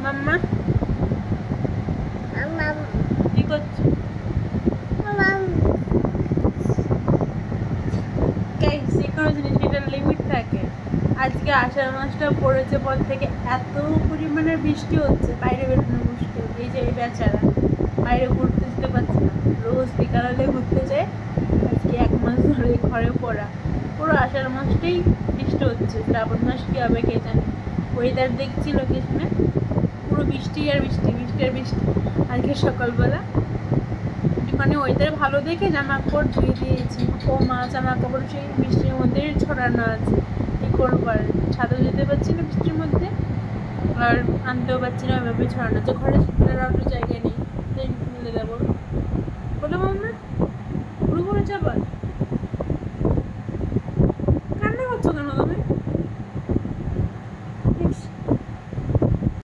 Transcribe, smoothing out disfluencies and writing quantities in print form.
মাম্মা কি করছো? কোনো জিনিসটার লিমিট থাকে। আজকে আষাঢ় মাসটা পড়েছে পর থেকে এত পরিমাণে বৃষ্টি হচ্ছে, বাইরে বেরোনো মুশকিল। এই যে এই বেচারা বাইরে ঘুরতে যেতে পারছে না, রোজ বিকাল হলে ঘুরতে যায়। আজকে 1 মাস ধরে ঘরে পড়া, পুরো আষাঢ় মাসটাই বৃষ্টি হচ্ছে। শ্রাবণ মাস কি হবে কে জানে। ওয়েদার দেখছি লোকেশনে পুরো বৃষ্টি আর বৃষ্টি, বৃষ্টি আর বৃষ্টি। আজকে সকালবেলা মানে ওয়েদার ভালো দেখে জামা কাপড় ধুয়ে দিয়েছি। ও মা জামা কাপড় সেই বৃষ্টির মধ্যে ছড়ানো আছে, কী করবো আর, ছাদও যেতে পারছি না বৃষ্টির মধ্যে, আর আনতেও পারছি না, ওইভাবে ছড়ানো আছে। ঘরে ছড়ানোর জায়গায় নেই, মিলে দেবো বলো মাম্মা, পুরো করে যাবার